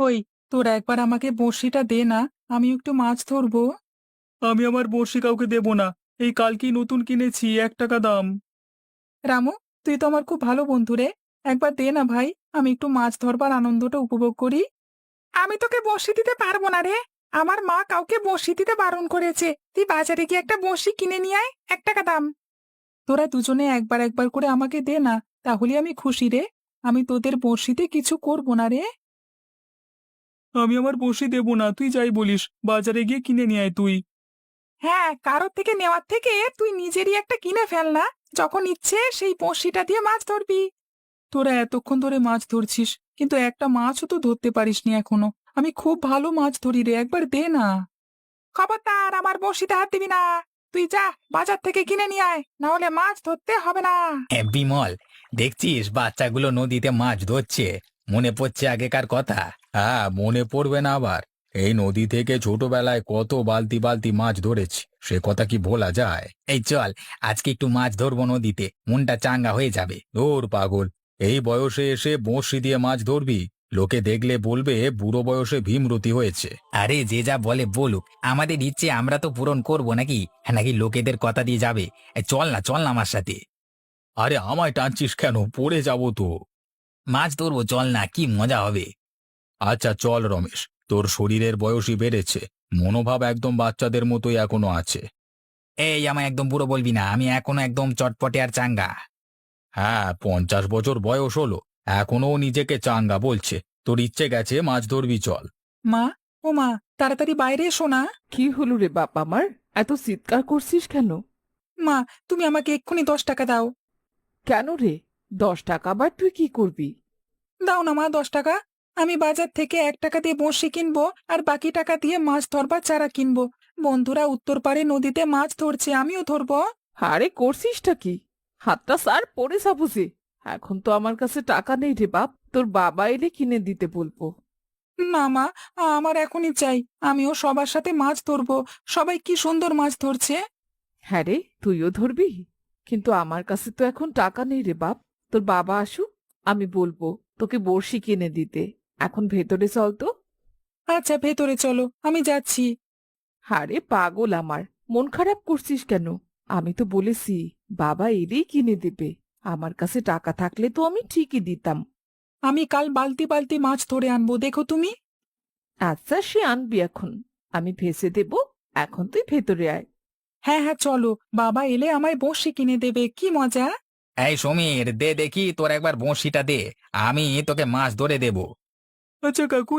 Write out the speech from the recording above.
ওই, তোরা একবার আমাকে বড়শিটা দে না, আমি একটু মাছ ধরবো। আমি আমার বড়শি কাউকে দেব না। এই কালকেই নতুন কিনেছি, 1 টাকা দাম। রামু, তুই তো আমার খুব ভালো বন্ধু রে। একবার দে না ভাই, আমি একটু মাছ ধরবার আনন্দটা উপভোগ করি। আমি তোকে বড়শি দিতে পারবো না রে। আমার মা কাউকে বড়শি দিতে বারণ করেছে। তুই বাজারে গিয়ে একটা বড়শি কিনে নিয়ে আয়, 1 টাকা দাম। তোরা দুজনে একবার একবার করে আমাকে দে না, তাহলে আমি খুশি রে। আমি তোদের বড়শিতে কিছু করব না রে। আমি আমার বড়শি দেব না, তুই যাই বলিস, বাজারে গিয়ে কিনে নিয়ে আয় তুই। হ্যাঁ, কারোর থেকে নেওয়ার থেকে তুই নিজেরই একটা কিনে ফেল না। যখন ইচ্ছে সেই বড়শিটা দিয়ে মাছ ধরবি। তোরা এতক্ষণ ধরে মাছ ধরছিস, কিন্তু একটা মাছও তো ধরতে পারিসনি এখনো। আমি খুব ভালো মাছ ধরি রে, একবার দে না। খবরদার আমার বড়শিতে হাত দিবি না। তুই যা, বাজার থেকে কিনে নিয়ে আয়, না হলে মাছ ধরতে হবে না। বিমল, দেখছিস বাচ্চাগুলো নদীতে মাছ ধরছে। মনে পড়ছে আগেকার কথা? হ্যাঁ, মনে পড়বে না আবার? এই নদী থেকে ছোটবেলায় কত বালতি বালতি মাছ ধরেছি, সে কথা কি ভোলা যায়? এই চল, আজকে একটু মাছ ধরবো নদীতে, মনটা চাঙ্গা হয়ে যাবে। ধুর পাগল, এই বয়সে এসে বঁড়শি দিয়ে মাছ ধরবি? লোকে দেখলে বলবে বুড়ো বয়সে ভীমরতি হয়েছে। আরে যে যা বলে বলুক, আমাদের ইচ্ছে আমরা তো পূরণ করবো নাকি? নাকি লোকেদের কথা দিয়ে যাবে? চল না, চল না আমার সাথে। আরে আমায় টানছিস কেন? পড়ে যাব তো। মাছ ধরবো, চল না, কি মজা হবে। আচ্ছা চল রমেশ, তোর শরীরের বয়সই বেড়েছে, মনোভাব একদম বাচ্চাদের মতোই এখনো আছে। এই আমায় একদম বুড়ো বলবি না, আমি এখনো একদম চটপটে আর চাঙ্গা। হ্যাঁ, 50 বছর বয়স হলো, এখনো ও নিজেকে চাঙ্গা বলছে। তোর ইচ্ছে গেছে, মাছ ধরবি চল। মা, ও মা, তাড়াতাড়ি বাইরে এসো না। কি হলো রে বাপ আমার? এত চিৎকার করছিস কেন? মা, তুমি আমাকে এক্ষুনি 10 টাকা দাও। কেন রে? 10 টাকা আবার তুই কি করবি? দাও না মা, 10 টাকা। আমি বাজার থেকে 1 টাকা দিয়ে বড়শি কিনবো, আর বাকি টাকা দিয়ে মাছ ধরবার চারা কিনবো। বন্ধুরা উত্তর পাড়ে নদীতে মাছ ধরছে, আমিও ধরবো। আরে করছিসটা কি? হাতটা স্যার পড়ে সাপুসে। এখন তো আমার কাছে টাকা নেই রে বাপ, তোর বাবা এলে কিনে দিতে বলবো। না মা, আমার এখনই চাই। আমিও সবার সাথে মাছ ধরবো। সবাই কি সুন্দর মাছ ধরছে। হ্যাঁ রে, তুইও ধরবি? কিন্তু আমার কাছে তো এখন টাকা নেই রে বাপ। তোর বাবা আসুক, আমি বলবো তোকে বড়শি কিনে দিতে। এখন ভেতরে চল তো। আচ্ছা, ভেতরে চলো, আমি যাচ্ছি। আরে পাগল আমার, মন খারাপ করছিস কেন? আমি তো বলেছি বাবা এলেই কিনে দেবে। আমার কাছে টাকা থাকলে তো আমি ঠিকই দিতাম। আমি কাল বালতি বালতি মাছ ধরে আনবো, দেখো তুমি। আচ্ছা, সে আনবি এখন, আমি ভেসে দেব। এখন তুই ভেতরে আয়। হ্যাঁ হ্যাঁ, চলো, বাবা এলে আমায় বড়শি কিনে দেবে, কি মজা। এই সমীর, দে দেখি তোর একবার বঁড়শিটা দে, আমি তোকে মাছ ধরে দেব। আচ্ছা কাকু,